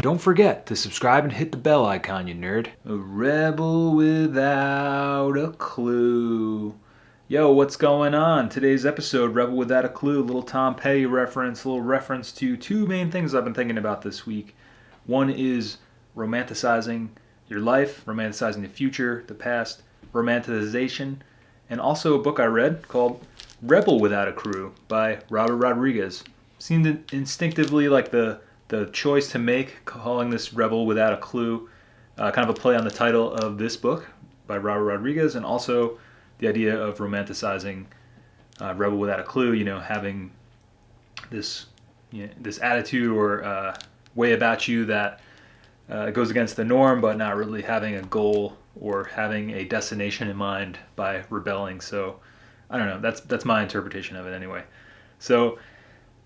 Don't forget to subscribe and hit the bell icon, you nerd. A rebel without a clue. Yo, what's going on? Today's episode, Rebel Without a Clue, a little Tom Petty reference, a little reference to two main things I've been thinking about this week. One is romanticizing your life, romanticizing the future, the past, romanticization, and also a book I read called Rebel Without a Crew by Robert Rodriguez. Seemed instinctively like the choice to make, calling this Rebel Without a Clue, kind of a play on the title of this book by Robert Rodriguez, and also the idea of romanticizing Rebel Without a Clue, having this this attitude or way about you that goes against the norm, but not really having a goal or having a destination in mind by rebelling. So I don't know. That's my interpretation of it anyway. So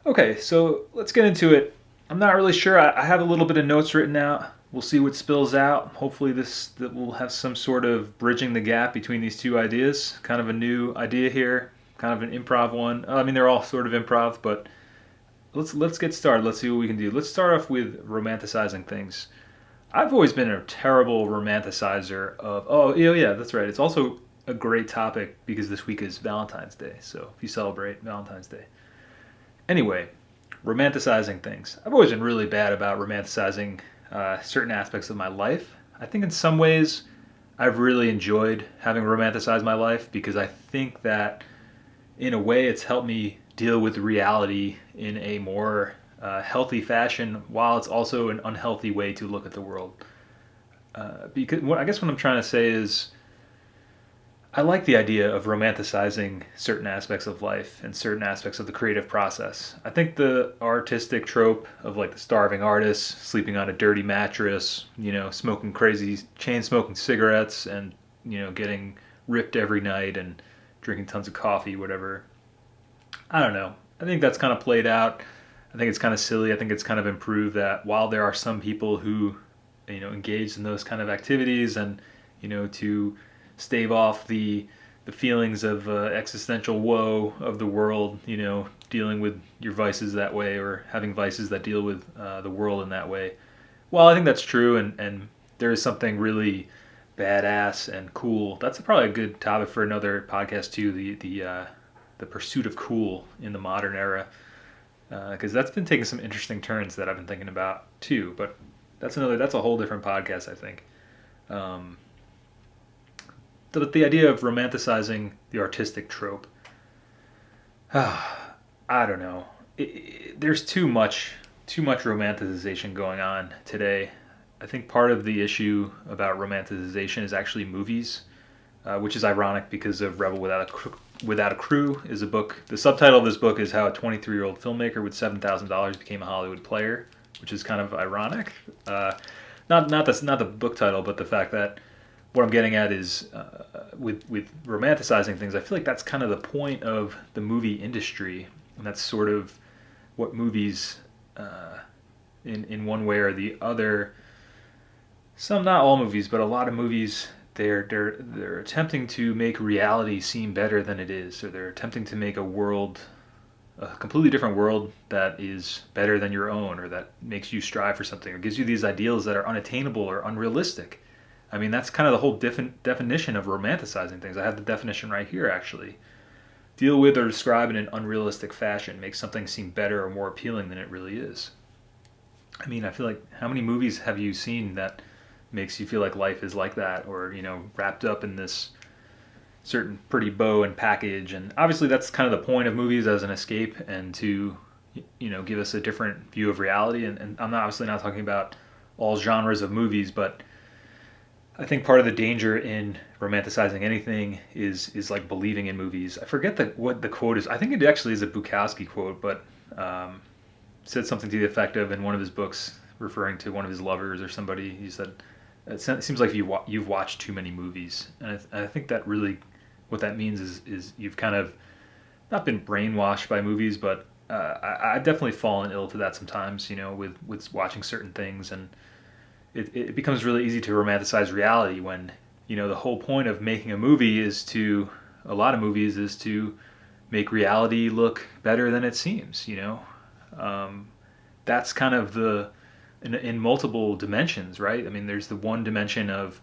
okay, so let's get into it. I'm not really sure. I have a little bit of notes written out. We'll see what spills out. Hopefully that will have some sort of bridging the gap between these two ideas. Kind of a new idea here, kind of an improv one. I mean, they're all sort of improv, but let's get started. Let's see what we can do. Let's start off with romanticizing things. I've always been a terrible romanticizer of. Oh, yeah, that's right. It's also a great topic because this week is Valentine's Day. So if you celebrate Valentine's Day. Anyway, romanticizing things. I've always been really bad about romanticizing certain aspects of my life. I think in some ways I've really enjoyed having romanticized my life because I think that in a way it's helped me deal with reality in a more healthy fashion while it's also an unhealthy way to look at the world. Because I guess what I'm trying to say is I like the idea of romanticizing certain aspects of life and certain aspects of the creative process. I think the artistic trope of like the starving artist sleeping on a dirty mattress, smoking crazy chain smoking cigarettes and, getting ripped every night and drinking tons of coffee, whatever. I don't know. I think that's kind of played out. I think it's kind of silly. I think it's kind of improved that while there are some people who, engage in those kind of activities and, to stave off the feelings of existential woe of the world, dealing with your vices that way or having vices that deal with the world in that way. Well, I think that's true, and there is something really badass and cool. That's probably a good topic for another podcast too. The pursuit of cool in the modern era, because that's been taking some interesting turns that I've been thinking about too. But that's a whole different podcast, I think. But the idea of romanticizing the artistic trope, I don't know. There's too much romanticization going on today. I think part of the issue about romanticization is actually movies, which is ironic because of Rebel Without a Crew is a book. The subtitle of this book is How a 23-year-old filmmaker with $7,000 became a Hollywood player, which is kind of ironic. Not the book title, but the fact that what I'm getting at is with romanticizing things, I feel like that's kind of the point of the movie industry, and that's sort of what movies, in one way or the other, some, not all movies, but a lot of movies, they're attempting to make reality seem better than it is, or they're attempting to make a completely different world that is better than your own, or that makes you strive for something, or gives you these ideals that are unattainable or unrealistic. I mean, that's kind of the whole definition of romanticizing things. I have the definition right here, actually. Deal with or describe in an unrealistic fashion. Make something seem better or more appealing than it really is. I mean, I feel like, how many movies have you seen that makes you feel like life is like that, or, wrapped up in this certain pretty bow and package? And obviously that's kind of the point of movies, as an escape and to, give us a different view of reality. And I'm obviously not talking about all genres of movies, but I think part of the danger in romanticizing anything is like believing in movies. I forget what the quote is. I think it actually is a Bukowski quote, but said something to the effect of, in one of his books, referring to one of his lovers or somebody, he said, it seems like you've watched too many movies. And I think that really, what that means is you've kind of not been brainwashed by movies, but I've definitely fallen ill to that sometimes, with watching certain things. And it becomes really easy to romanticize reality when, the whole point of making a movie a lot of movies is to make reality look better than it seems, That's kind of the in multiple dimensions, right? I mean, there's the one dimension of,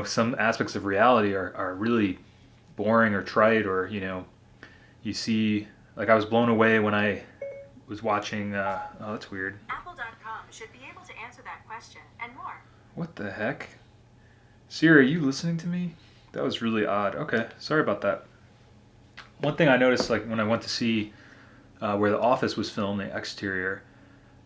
some aspects of reality are really boring or trite, or, you see, like I was blown away when I was watching, oh, that's weird. Apple.com should be able to answer that question and more. What the heck? Siri, are you listening to me? That was really odd. Okay, sorry about that. One thing I noticed, like when I went to see where The Office was filmed, the exterior.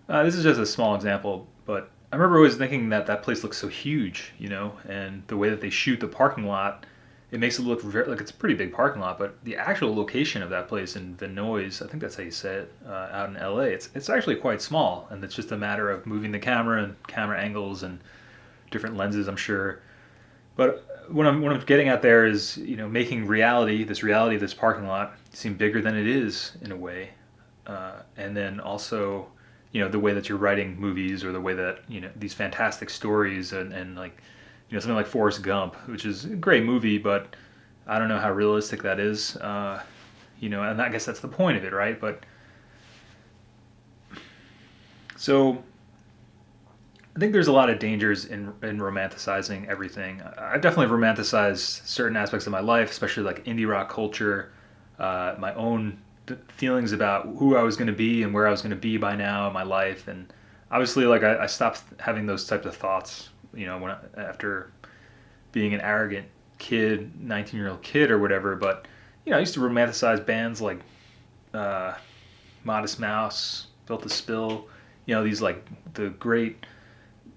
This is just a small example, but I remember always thinking that that place looks so huge, and the way that they shoot the parking lot, it makes it look like it's a pretty big parking lot. But the actual location of that place in Vinoise, I think that's how you say it, out in LA, it's actually quite small, and it's just a matter of moving the camera and camera angles and different lenses, I'm sure. But what I'm getting at there is, making this reality of this parking lot seem bigger than it is in a way, and then also, the way that you're writing movies, or the way that these fantastic stories, and like, something like Forrest Gump, which is a great movie, but I don't know how realistic that is, and I guess that's the point of it, right? But so I think there's a lot of dangers in romanticizing everything. I've definitely romanticized certain aspects of my life, especially like indie rock culture, my own feelings about who I was going to be and where I was going to be by now in my life. And obviously, like I stopped having those types of thoughts, after being an arrogant kid, 19-year-old kid or whatever. But, I used to romanticize bands like Modest Mouse, Built to Spill, these like the great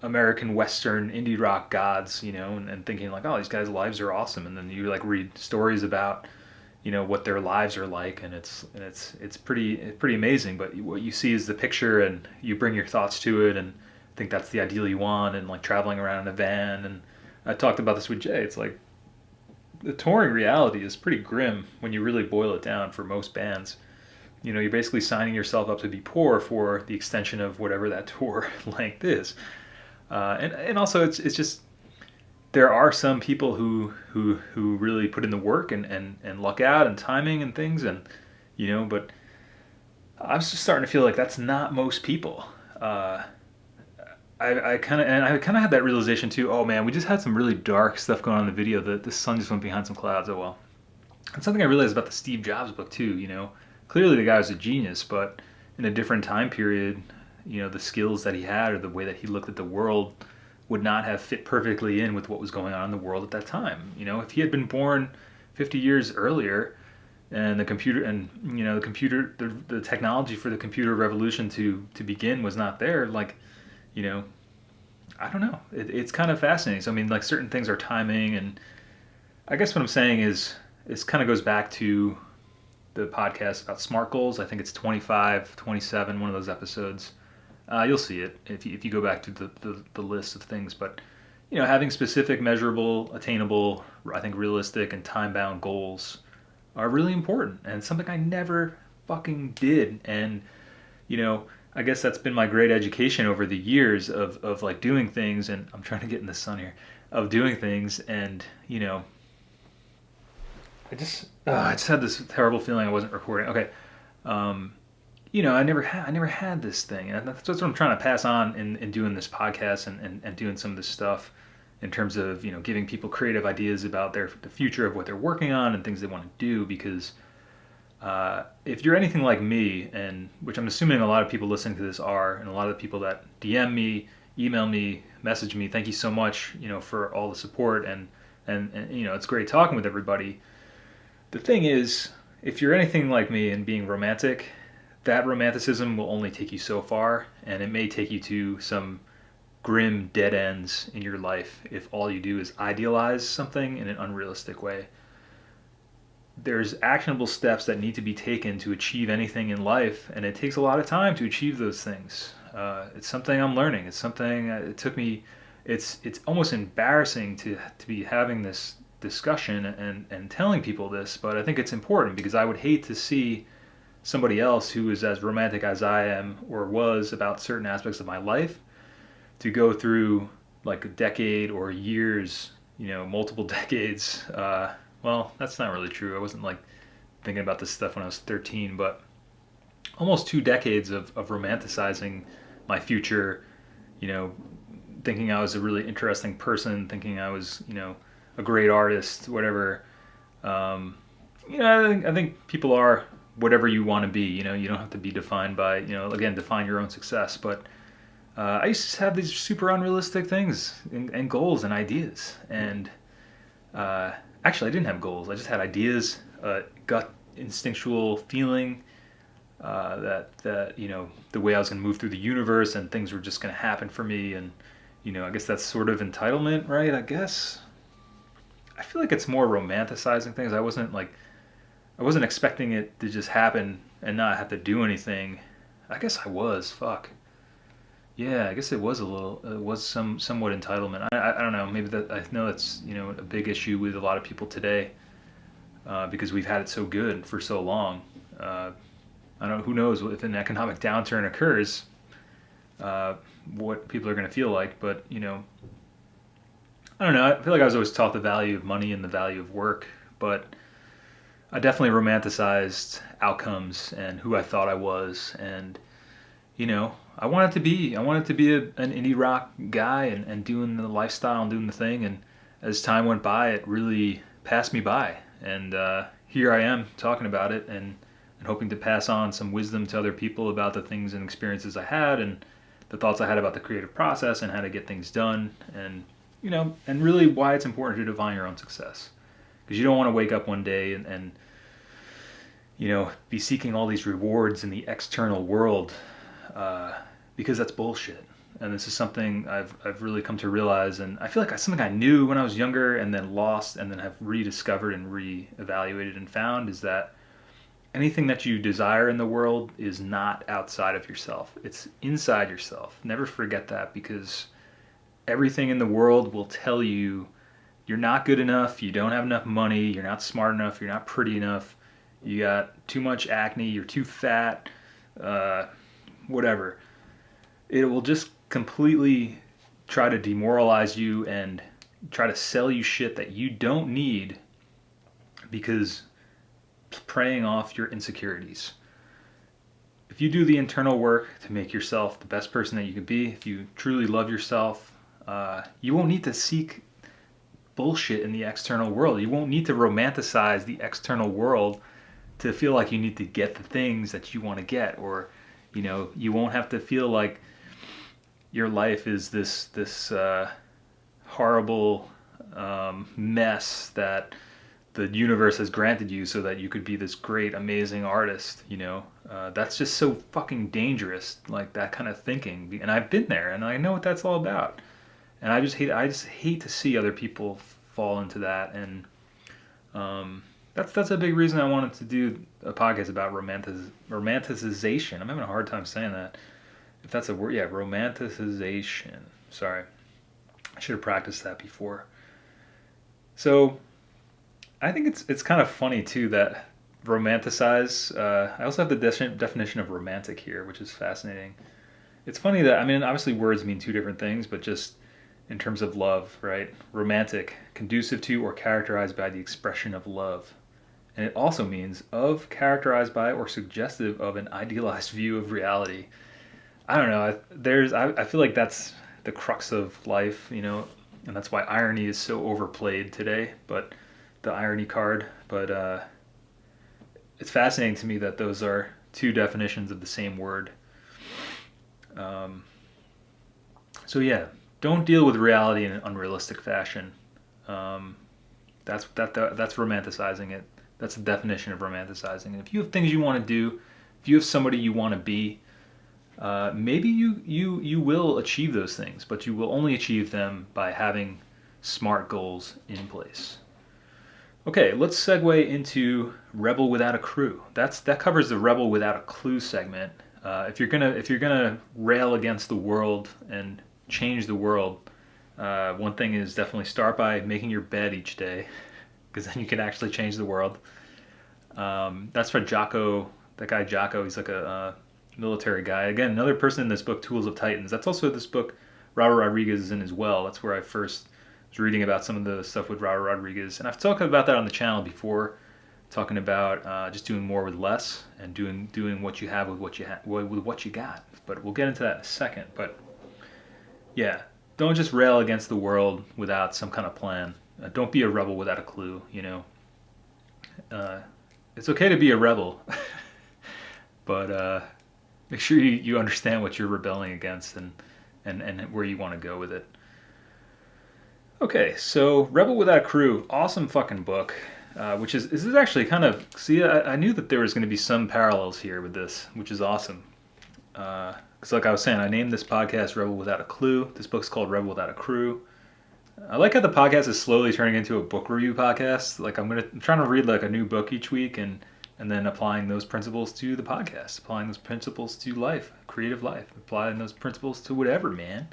American Western indie rock gods, and thinking like, oh, these guys' lives are awesome, and then you like read stories about, what their lives are like, and it's pretty amazing. But what you see is the picture, and you bring your thoughts to it, and think that's the ideal you want, and like traveling around in a van. And I talked about this with Jay. It's like the touring reality is pretty grim when you really boil it down for most bands. You're basically signing yourself up to be poor for the extension of whatever that tour length is. And also it's just, there are some people who really put in the work and luck out and timing and things, and but I'm just starting to feel like that's not most people. I kind of had that realization too. Oh man, we just had some really dark stuff going on in the video. The sun just went behind some clouds. Oh well. And something I realized about the Steve Jobs book too. Clearly the guy was a genius, but in a different time period, the skills that he had, or the way that he looked at the world, would not have fit perfectly in with what was going on in the world at that time. If he had been born 50 years earlier, and the computer and the technology for the computer revolution to begin was not there, like, I don't know. It's kind of fascinating. So I mean, like, certain things are timing, and I guess what I'm saying is, it kind of goes back to the podcast about SMART goals. I think it's 25, 27, one of those episodes. You'll see it if you go back to the list of things. But, having specific, measurable, attainable, I think realistic and time-bound goals are really important. And it's something I never fucking did. And, I guess that's been my great education over the years of like doing things. And I'm trying to get in the sun here, of doing things. And, I just had this terrible feeling I wasn't recording. Okay. I never had this thing, and that's what I'm trying to pass on in doing this podcast and doing some of this stuff, in terms of giving people creative ideas about the future of what they're working on and things they want to do. Because if you're anything like me, and which I'm assuming a lot of people listening to this are, and a lot of the people that DM me, email me, message me, thank you so much, for all the support, and it's great talking with everybody. The thing is, if you're anything like me and being romantic, that romanticism will only take you so far, and it may take you to some grim dead ends in your life if all you do is idealize something in an unrealistic way. There's actionable steps that need to be taken to achieve anything in life, and it takes a lot of time to achieve those things. It's something I'm learning. It's something it took me. It's almost embarrassing to be having this discussion and telling people this, but I think it's important, because I would hate to see somebody else who is as romantic as I am or was about certain aspects of my life to go through like a decade or years, multiple decades. Well, that's not really true. I wasn't like thinking about this stuff when I was 13, but almost 2 decades of romanticizing my future you know, thinking I was a really interesting person, thinking I was, a great artist, whatever. Um, I think people are whatever you want to be. You don't have to be defined by, again, define your own success. But I used to have these super unrealistic things and goals and ideas. And uh, actually, I didn't have goals. I just had ideas, gut instinctual feeling that the way I was going to move through the universe and things were just going to happen for me. And I guess that's sort of entitlement, right? I guess I feel like it's more romanticizing things. I wasn't expecting it to just happen and not have to do anything. I guess I was. Fuck. Yeah, I guess it was a little. It was somewhat entitlement. I don't know. Maybe that I know that's a big issue with a lot of people today because we've had it so good for so long. Uh, I don't know. Who knows if an economic downturn occurs, uh, what people are going to feel like. But I don't know. I feel like I was always taught the value of money and the value of work, but I definitely romanticized outcomes and who I thought I was, and I wanted to be an indie rock guy and doing the lifestyle and doing the thing. And as time went by, it really passed me by. And here I am talking about it and hoping to pass on some wisdom to other people about the things and experiences I had and the thoughts I had about the creative process and how to get things done. And really why it's important to define your own success. Because you don't want to wake up one day and be seeking all these rewards in the external world uh, because that's bullshit. And this is something I've really come to realize, and I feel like something I knew when I was younger, and then lost, and then have rediscovered and reevaluated and found is that anything that you desire in the world is not outside of yourself. It's inside yourself. Never forget that, because everything in the world will tell you you're not good enough, you don't have enough money, you're not smart enough, you're not pretty enough, you got too much acne, you're too fat, uh, whatever. It will just completely try to demoralize you and try to sell you shit that you don't need because preying off your insecurities. If you do the internal work to make yourself the best person that you can be, if you truly love yourself, you won't need to seek bullshit in the external world. You won't need to romanticize the external world to feel like you need to get the things that you want to get, or you won't have to feel like your life is this horrible mess that the universe has granted you so that you could be this great, amazing artist. That's just so fucking dangerous. Like that kind of thinking, and I've been there, and I know what that's all about. And I just hate to see other people fall into that, and that's a big reason I wanted to do a podcast about romanticization. I'm having a hard time saying that. If that's a word, yeah, romanticization. Sorry, I should have practiced that before. So I think it's kind of funny too that romanticize. I also have the definition of romantic here, which is fascinating. It's funny that, I mean, obviously words mean two different things, but just in terms of love, right? Romantic, conducive to or characterized by the expression of love. And it also means of, characterized by, or suggestive of an idealized view of reality. I don't know. I feel like that's the crux of life, and that's why irony is so overplayed today. But the irony card. But it's fascinating to me that those are two definitions of the same word. Um, so yeah, don't deal with reality in an unrealistic fashion. Um, that's romanticizing it. That's the definition of romanticizing. And if you have things you want to do, if you have somebody you want to be, maybe you will achieve those things, but you will only achieve them by having smart goals in place. Okay, let's segue into Rebel Without a Crew. That covers the Rebel Without a Clue segment. If you're gonna rail against the world and change the world, one thing is definitely start by making your bed each day, because then you can actually change the world. That's for Jocko, that guy Jocko. He's like a military guy. Again, another person in this book, Tools of Titans. That's also this book Robert Rodriguez is in as well. That's where I first was reading about some of the stuff with Robert Rodriguez. And I've talked about that on the channel before, talking about just doing more with less and doing what you have with what you got. But we'll get into that in a second. But Yeah, don't just rail against the world without some kind of plan. Don't be a rebel without a clue. Uh, it's okay to be a rebel, but make sure you understand what you're rebelling against and where you want to go with it. Okay, so Rebel Without a Crew, awesome fucking book. Which is this is actually kind of see I knew that there was going to be some parallels here with this, which is awesome. Because like I was saying, I named this podcast Rebel Without a Clue. This book's called Rebel Without a Crew. I like how the podcast is slowly turning into a book review podcast. Like I'm trying to read like a new book each week and then applying those principles to the podcast, applying those principles to life, creative life, applying those principles to whatever, man.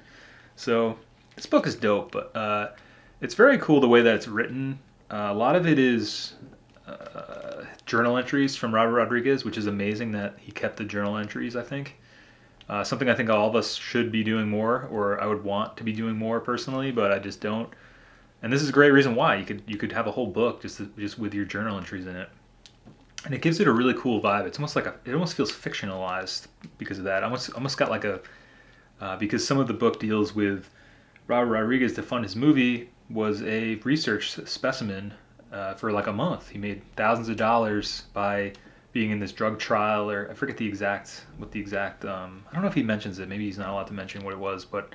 So this book is dope, but it's very cool the way that it's written. A lot of it is journal entries from Robert Rodriguez, which is amazing that he kept the journal entries, I think. Something I think all of us should be doing more, or I would want to be doing more personally, but I just don't. And this is a great reason why. You could have a whole book just with your journal entries in it. And it gives it a really cool vibe. It's almost like it almost feels fictionalized because of that. Almost got like because some of the book deals with Robert Rodriguez to fund his movie was a research specimen for like a month. He made thousands of dollars by being in this drug trial, or I forget what the exact. I don't know if he mentions it. Maybe he's not allowed to mention what it was, but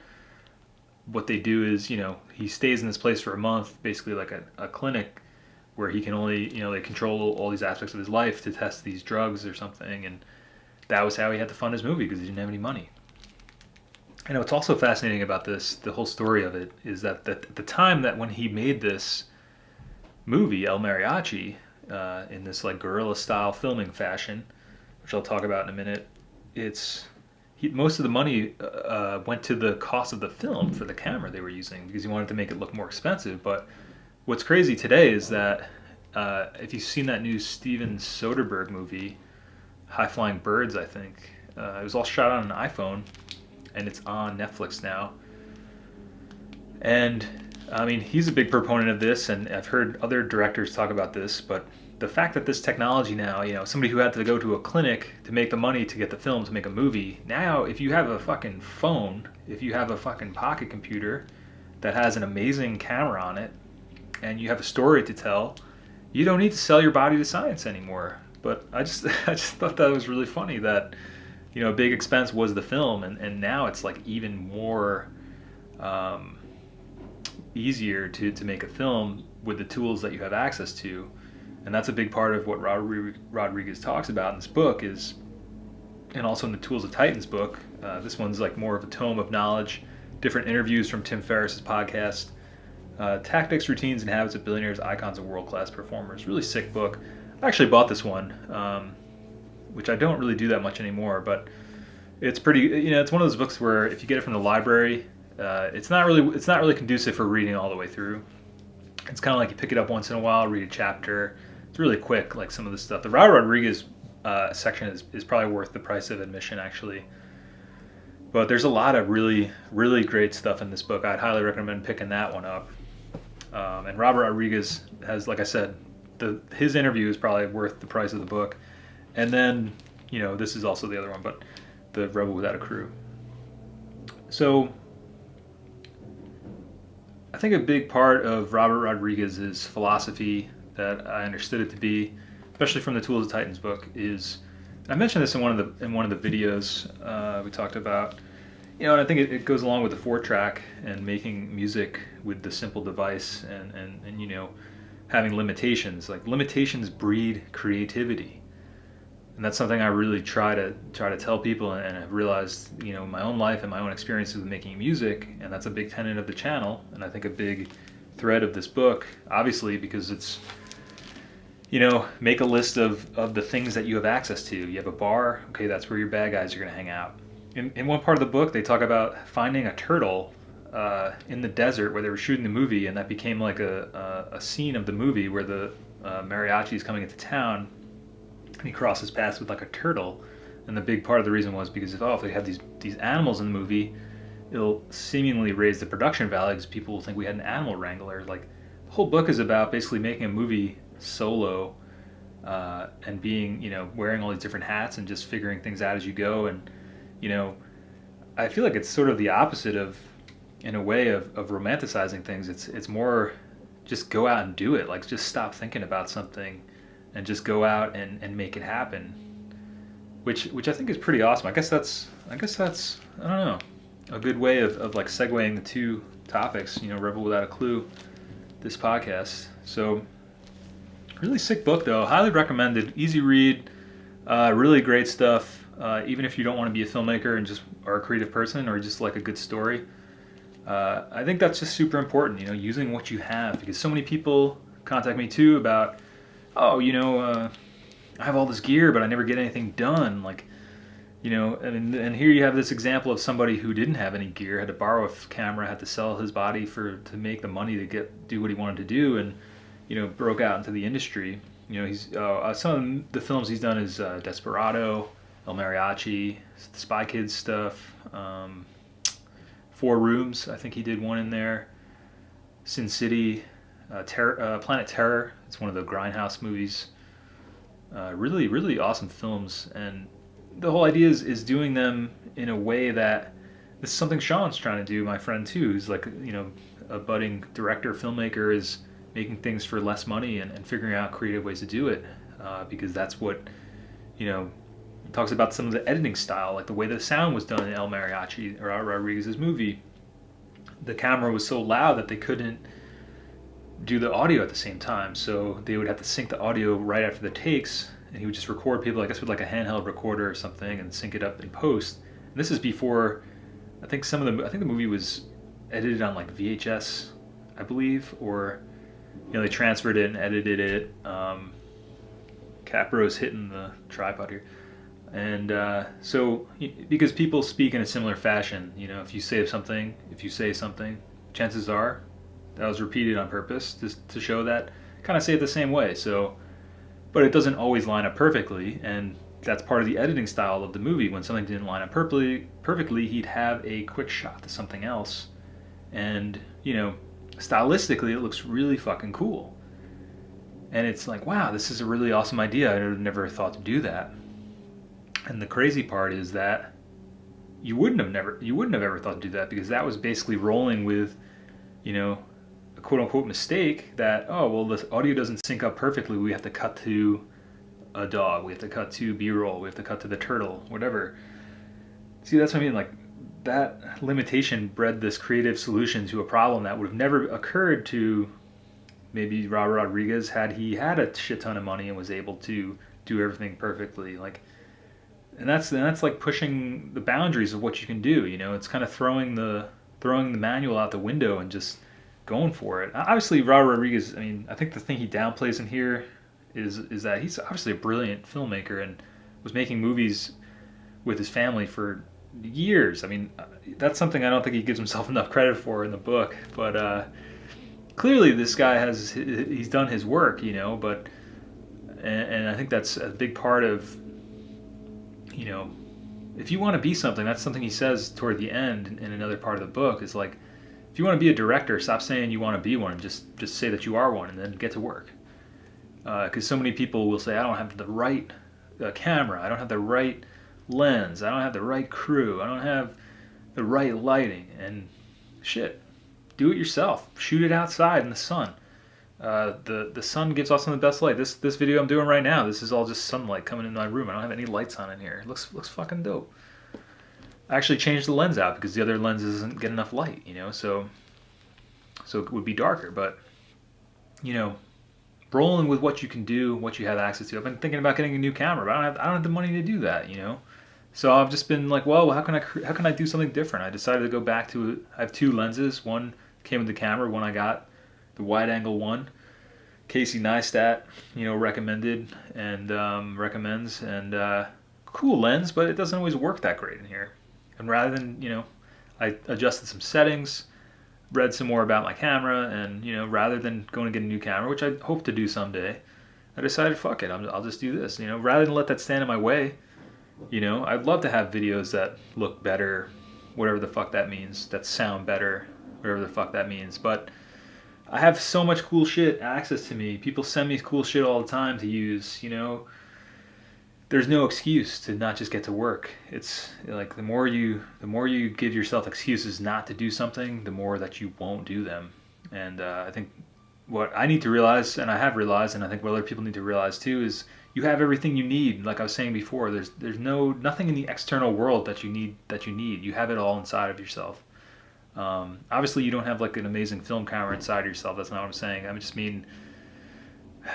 what they do is, he stays in this place for a month, basically like a clinic where he can only, they control all these aspects of his life to test these drugs or something, and that was how he had to fund his movie because he didn't have any money. And what's also fascinating about this, the whole story of it, is that at the time that when he made this movie, El Mariachi, in this like guerrilla style filming fashion, which I'll talk about in a minute, most of the money went to the cost of the film for the camera they were using because he wanted to make it look more expensive. But what's crazy today is that if you've seen that new Steven Soderbergh movie, High Flying Birds, I think, it was all shot on an iPhone, and it's on Netflix now. And I mean, he's a big proponent of this, and I've heard other directors talk about this, but the fact that this technology now, somebody who had to go to a clinic to make the money to get the film to make a movie, now if you have a fucking phone, if you have a fucking pocket computer that has an amazing camera on it, and you have a story to tell, you don't need to sell your body to science anymore. But I just thought that was really funny that, a big expense was the film, and now it's like even more easier to make a film with the tools that you have access to. And that's a big part of what Rodriguez talks about in this book and also in the Tools of Titans book. This one's like more of a tome of knowledge, different interviews from Tim Ferriss's podcast, tactics, routines, and habits of billionaires, icons, and world-class performers. Really sick book. I actually bought this one, which I don't really do that much anymore, but it's pretty. It's one of those books where if you get it from the library, it's not really conducive for reading all the way through. It's kind of like you pick it up once in a while, read a chapter. It's really quick, like some of the stuff. The Robert Rodriguez section is probably worth the price of admission, actually. But there's a lot of really, really great stuff in this book. I'd highly recommend picking that one up. And Robert Rodriguez has, like I said, his interview is probably worth the price of the book. And then, this is also the other one, but the Rebel Without a Crew. So I think a big part of Robert Rodriguez's philosophy that I understood it to be, especially from the Tools of Titans book, is I mentioned this in one of the videos we talked about. And I think it goes along with the 4-track and making music with the simple device and having limitations. Like limitations breed creativity. And that's something I really try to tell people, and I've realized, in my own life and my own experiences with making music, and that's a big tenet of the channel, and I think a big thread of this book, obviously, because it's, make a list of the things that you have access to. You have a bar, okay, that's where your bad guys are going to hang out. In one part of the book, they talk about finding a turtle in the desert where they were shooting the movie, and that became like a scene of the movie where the mariachi is coming into town. And he crosses paths with like a turtle, and the big part of the reason was because if they have these animals in the movie, it'll seemingly raise the production value because people will think we had an animal wrangler. Like the whole book is about basically making a movie solo, and being wearing all these different hats and just figuring things out as you go. And I feel like it's sort of the opposite of in a way of romanticizing things. It's more just go out and do it. Like just stop thinking about something and just go out and make it happen. Which I think is pretty awesome. I guess that's I don't know, a good way of like segueing the two topics, Rebel Without a Clue, this podcast. So really sick book though. Highly recommended. Easy read. Really great stuff. Even if you don't want to be a filmmaker and just are a creative person or just like a good story, I think that's just super important. Using what you have, because so many people contact me too about, oh, I have all this gear, but I never get anything done. Like, and here you have this example of somebody who didn't have any gear, had to borrow a camera, had to sell his body to make the money to do what he wanted to do, and broke out into the industry. He's some of the films he's done is Desperado, El Mariachi, Spy Kids stuff, Four Rooms. I think he did one in there. Sin City, Planet Terror. It's one of the Grindhouse movies. Really, really awesome films, and the whole idea is doing them in a way that this is something Sean's trying to do. My friend too, who's like a budding director, filmmaker, is making things for less money and figuring out creative ways to do it, because that's what talks about some of the editing style, like the way the sound was done in El Mariachi or Rodriguez's movie. The camera was so loud that they couldn't do the audio at the same time, so they would have to sync the audio right after the takes, and he would just record people, I guess, with like a handheld recorder or something, and sync it up in post. And this is before, I think the movie was edited on like VHS, I believe, or they transferred it and edited it. Capro's hitting the tripod here. And so, because people speak in a similar fashion, if you say something, chances are that was repeated on purpose to show that, kind of say it the same way. So, but it doesn't always line up perfectly, and that's part of the editing style of the movie. When something didn't line up perfectly, he'd have a quick shot to something else, and stylistically, it looks really fucking cool. And it's like, wow, this is a really awesome idea. I never thought to do that. And the crazy part is that you wouldn't have ever thought to do that, because that was basically rolling with, a quote unquote mistake that, oh, well, this audio doesn't sync up perfectly. We have to cut to a dog. We have to cut to B-roll. We have to cut to the turtle, whatever. See, that's what I mean. Like, that limitation bred this creative solution to a problem that would have never occurred to maybe Robert Rodriguez had he had a shit ton of money and was able to do everything perfectly. Like, and that's like pushing the boundaries of what you can do. It's kind of throwing the manual out the window and just going for it. Obviously, Robert Rodriguez, I mean, I think the thing he downplays in here is that he's obviously a brilliant filmmaker and was making movies with his family for years. I mean, that's something I don't think he gives himself enough credit for in the book. But clearly, this guy he's done his work, But and I think that's a big part of, if you want to be something, that's something he says toward the end in another part of the book, is like, if you want to be a director, stop saying you want to be one, and just say that you are one, and then get to work. Because so many people will say, I don't have the right camera, I don't have the right lens, I don't have the right crew, I don't have the right lighting, and shit, do it yourself. Shoot it outside in the sun. The sun gives off some of the best light. This video I'm doing right now, this is all just sunlight coming into my room. I don't have any lights on in here. It looks fucking dope. I actually changed the lens out because the other lens doesn't get enough light, so it would be darker. But rolling with what you can do, what you have access to. I've been thinking about getting a new camera, but I don't have the money to do that, So I've just been like, well, how can I do something different? I decided to go back to, I have two lenses. One came with the camera, one I got, the wide angle one. Casey Neistat, recommended and recommends, and cool lens, but it doesn't always work that great in here. And rather than, I adjusted some settings, read some more about my camera, and, rather than going to get a new camera, which I hope to do someday, I decided, fuck it, I'll just do this, rather than let that stand in my way. I'd love to have videos that look better, whatever the fuck that means, that sound better, whatever the fuck that means, but I have so much cool shit access to me. People send me cool shit all the time to use, there's no excuse to not just get to work. It's like the more you give yourself excuses not to do something, the more that you won't do them. And I think what I need to realize, and I have realized, and I think what other people need to realize too, is you have everything you need. Like I was saying before, there's nothing in the external world that you need. You have it all inside of yourself. Obviously, you don't have like an amazing film camera inside of yourself. That's not what I'm saying. I just mean,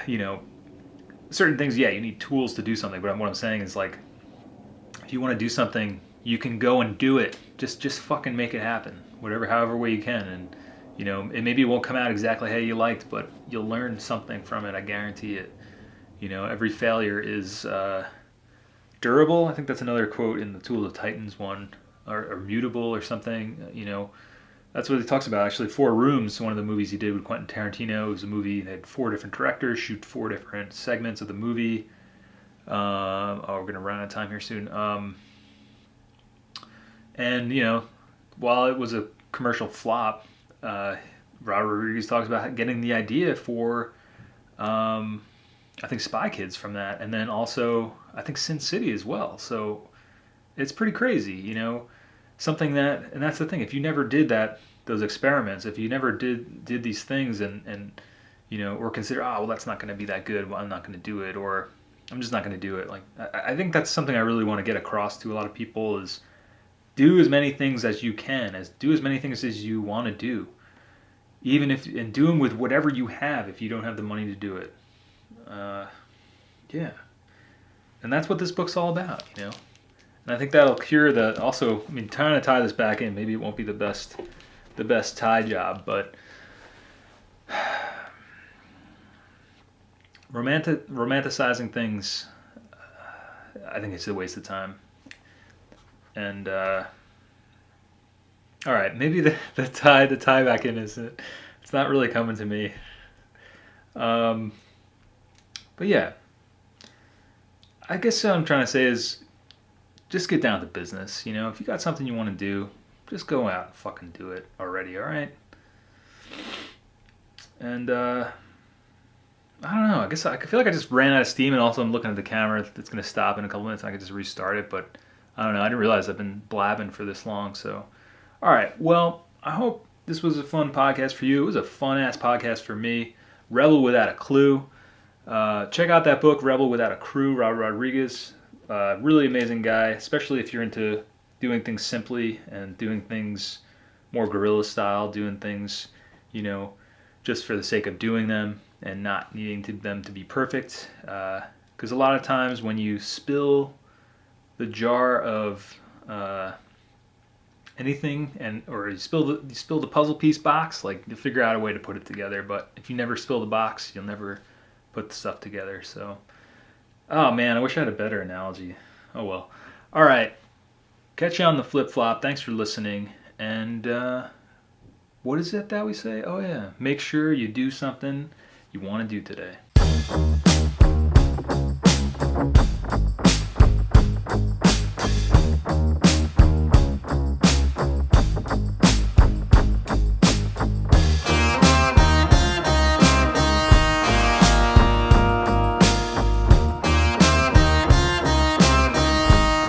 you know, certain things. Yeah, you need tools to do something. But what I'm saying is like, if you want to do something, you can go and do it. Just fucking make it happen. However way you can. And maybe it won't come out exactly how you liked, but you'll learn something from it. I guarantee it. Every failure is durable. I think that's another quote in the Tool of Titans one, or mutable or something. That's what he talks about. Actually, Four Rooms, one of the movies he did with Quentin Tarantino. It was a movie that had 4 different directors shoot 4 different segments of the movie. We're gonna run out of time here soon. And while it was a commercial flop, Robert Rodriguez talks about getting the idea for, I think, Spy Kids from that, and then also I think Sin City as well. So it's pretty crazy, something that, and that's the thing. If you never did those experiments, if you never did these things, and or consider, oh well, that's not going to be that good. Well, I'm not going to do it, or I'm just not going to do it. Like I think that's something I really want to get across to a lot of people is do as many things as you can, do as many things as you want to do, and do them with whatever you have. If you don't have the money to do it, yeah, and that's what this book's all about, And I think that'll cure the. Also, I mean, trying to tie this back in, maybe it won't be the best tie job, but romanticizing things, I think it's a waste of time. And all right, maybe the tie back in is it's not really coming to me. But yeah, I guess what I'm trying to say is just get down to business. If you got something you want to do, just go out and fucking do it already. All right. And I don't know. I guess I feel like I just ran out of steam, and also I'm looking at the camera. It's gonna stop in a couple minutes, and I can just restart it. But I don't know. I didn't realize I've been blabbing for this long. So, all right. Well, I hope this was a fun podcast for you. It was a fun ass podcast for me. Rebel Without a Clue. Check out that book, Rebel Without a Crew, Robert Rodriguez. Really amazing guy, especially if you're into doing things simply and doing things more guerrilla style, doing things, just for the sake of doing them and not needing them to be perfect. Because a lot of times when you spill the jar of anything, or you spill the puzzle piece box, like you figure out a way to put it together. But if you never spill the box, you'll never put the stuff together. So, oh man, I wish I had a better analogy. Oh well. All right, catch you on the flip flop. Thanks for listening. And what is it that we say? Oh yeah, make sure you do something you want to do today.